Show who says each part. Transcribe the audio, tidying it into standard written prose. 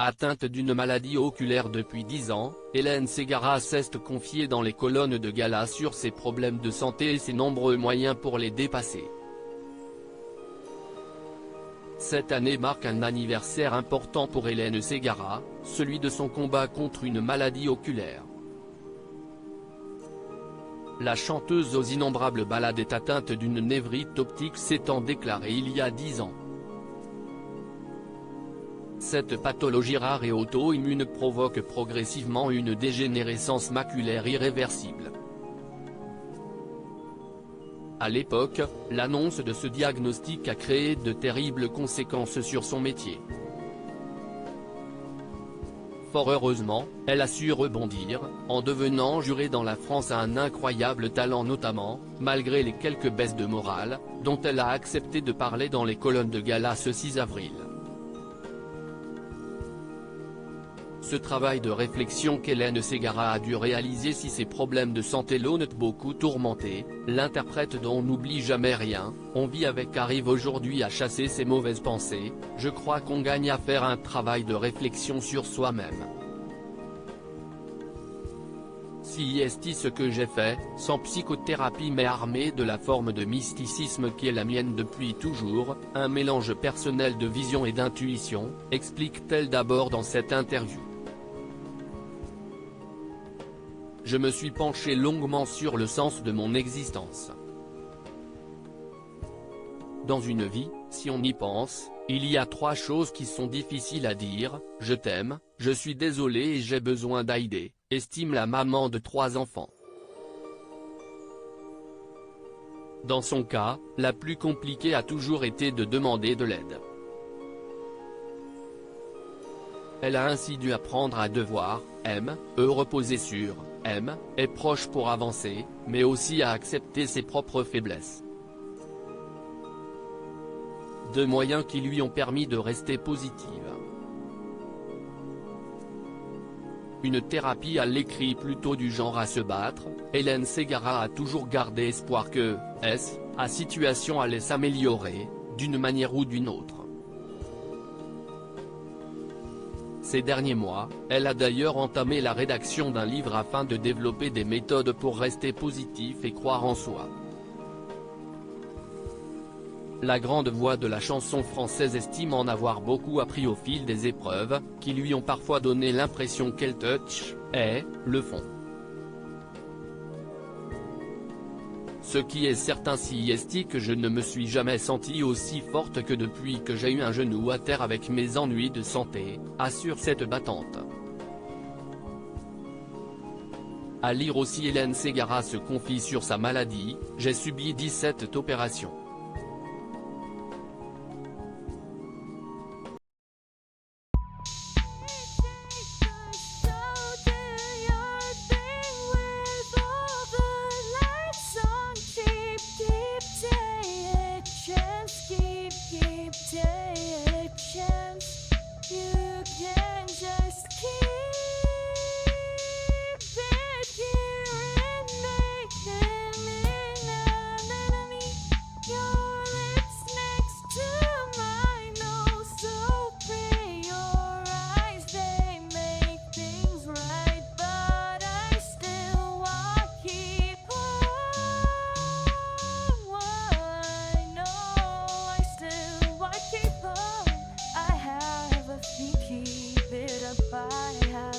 Speaker 1: Atteinte d'une maladie oculaire depuis 10 ans, Hélène Ségara s'est confiée dans les colonnes de gala sur ses problèmes de santé et ses nombreux moyens pour les dépasser. Cette année marque un anniversaire important pour Hélène Ségara, celui de son combat contre une maladie oculaire. La chanteuse aux innombrables ballades est atteinte d'une névrite optique s'étant déclarée il y a 10 ans. Cette pathologie rare et auto-immune provoque progressivement une dégénérescence maculaire irréversible. À l'époque, l'annonce de ce diagnostic a créé de terribles conséquences sur son métier. Fort heureusement, elle a su rebondir, en devenant jurée dans la France à un incroyable talent notamment, malgré les quelques baisses de morale, dont elle a accepté de parler dans les colonnes de gala ce 6 avril. Ce travail de réflexion qu'Hélène Ségara a dû réaliser si ses problèmes de santé l'ont beaucoup tourmenté, l'interprète dont on n'oublie jamais rien, on vit avec arrive aujourd'hui à chasser ses mauvaises pensées, je crois qu'on gagne à faire un travail de réflexion sur soi-même. Si est ce que j'ai fait, sans psychothérapie mais armé de la forme de mysticisme qui est la mienne depuis toujours, un mélange personnel de vision et d'intuition, explique-t-elle d'abord dans cette interview. Je me suis penché longuement sur le sens de mon existence. Dans une vie, si on y pense, il y a 3 choses qui sont difficiles à dire: je t'aime, je suis désolé et j'ai besoin d'aide, estime la maman de 3 enfants. Dans son cas, la plus compliquée a toujours été de demander de l'aide. Elle a ainsi dû apprendre à devoir, reposer sur, est proche pour avancer, mais aussi à accepter ses propres faiblesses. 2 moyens qui lui ont permis de rester positive. Une thérapie à l'écrit plutôt du genre à se battre, Hélène Ségara a toujours gardé espoir que, la situation allait s'améliorer, d'une manière ou d'une autre. Ces derniers mois, elle a d'ailleurs entamé la rédaction d'un livre afin de développer des méthodes pour rester positif et croire en soi. La grande voix de la chanson française estime en avoir beaucoup appris au fil des épreuves, qui lui ont parfois donné l'impression qu'elle le fond. Ce qui est certain si est que je ne me suis jamais sentie aussi forte que depuis que j'ai eu un genou à terre avec mes ennuis de santé, assure cette battante. À lire aussi, Hélène Ségara se confie sur sa maladie: j'ai subi 17 opérations.
Speaker 2: Keep it up, I have